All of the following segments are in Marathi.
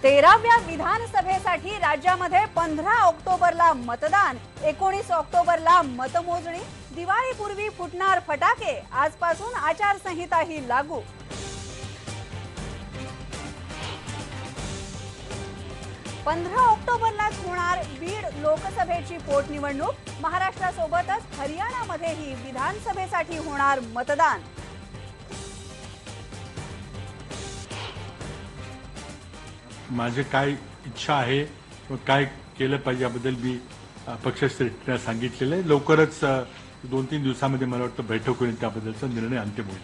13व्या विधानसभेसाठी राज्यामध्ये 15 ऑक्टोबरला मतदान, 19 ऑक्टोबरला मतमोजणी, दिवाळीपूर्वी फुटणार फटाके, आजपासून आचारसंहिताही लागू। 15 ऑक्टोबरलाच होणार बीड लोकसभेची पोटनिवडणूक। महाराष्ट्रासोबतच हरियाणामध्येही विधानसभेसाठी होणार मतदान। माझे काय इच्छा आहे व काय केलं पाहिजे याबद्दल मी पक्षश्रेष्ठींना सांगितलेलं आहे। लवकरच 2-3 दिवसांमध्ये मला वाटतं बैठक होईल, त्याबद्दलचा निर्णय अंतिम होईल।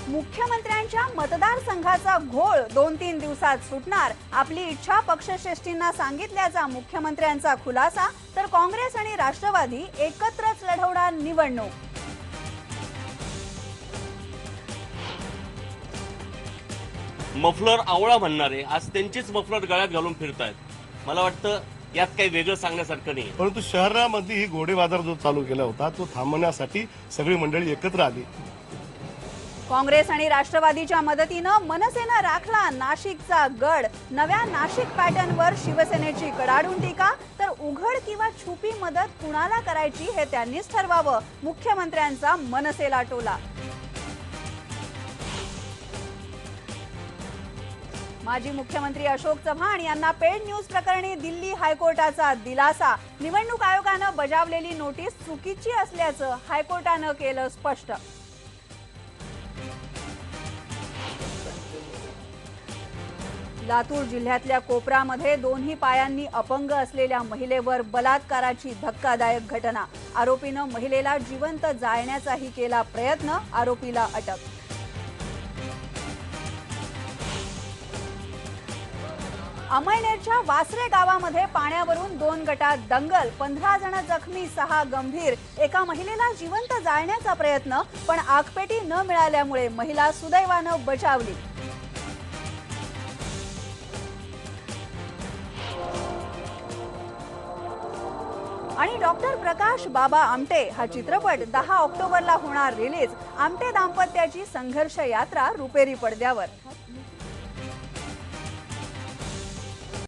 मुख्यमंत्र्यांच्या मतदारसंघाचा घोळ 2-3 दिवसात सुटणार, आपली इच्छा पक्षश्रेष्ठींना सांगितल्याचा मुख्यमंत्र्यांचा खुलासा। तर काँग्रेस आणि राष्ट्रवादी एकत्रच लढवणार निवडणूक। मफलर आवळा म्हणणारे आज त्यांचीच मफलर गळ्यात घालून फिरतायत। मला वाटतं यात काही वेगळं सांगण्यासारखं नाही, परंतु शहरामध्ये ही घोडे बाजार जो चालू केला होता तो थांबवण्यासाठी सगळी मंडळी एकत्र आली। काँग्रेस आणि राष्ट्रवादीच्या मदतीनं मनसेनं राखला नाशिकचा गड। नव्या नाशिक पॅटर्नवर शिवसेनेची कडाडून टीका। तर उघड किंवा छुपी मदत कुणाला करायची हे त्यांनीच ठरवावं, मुख्यमंत्र्यांचा मनसेला टोला। माजी मुख्यमंत्री अशोक चव्हाण यांना पेड न्यूज प्रकरणी दिल्ली हायकोर्टाचा दिलासा। निवडणूक आयोगानं बजावलेली नोटीस चुकीची असल्याचं हायकोर्टानं केलं स्पष्ट। लातूर जिल्ह्यातल्या कोपरामध्ये दोन्ही पायांनी अपंग असलेल्या महिलेवर बलात्काराची धक्कादायक घटना। आरोपीनं महिलेला जिवंत जाळण्याचाही केला प्रयत्न, आरोपीला अटक। अमळनेरच्या वासरे गावामध्ये पाण्यावरून 2 गटात दंगल, 15 जण जखमी, 6 गंभीर। एका महिलेला जिवंत जाळण्याचा प्रयत्न, पण आगपेटी न मिळाल्यामुळे महिला सुदैवानं बचावली। आणि डॉक्टर प्रकाश बाबा आमटे हा चित्रपट 10 ऑक्टोबरला होणार रिलीज। आमटे दाम्पत्याची संघर्ष यात्रा रुपेरी पडद्यावर।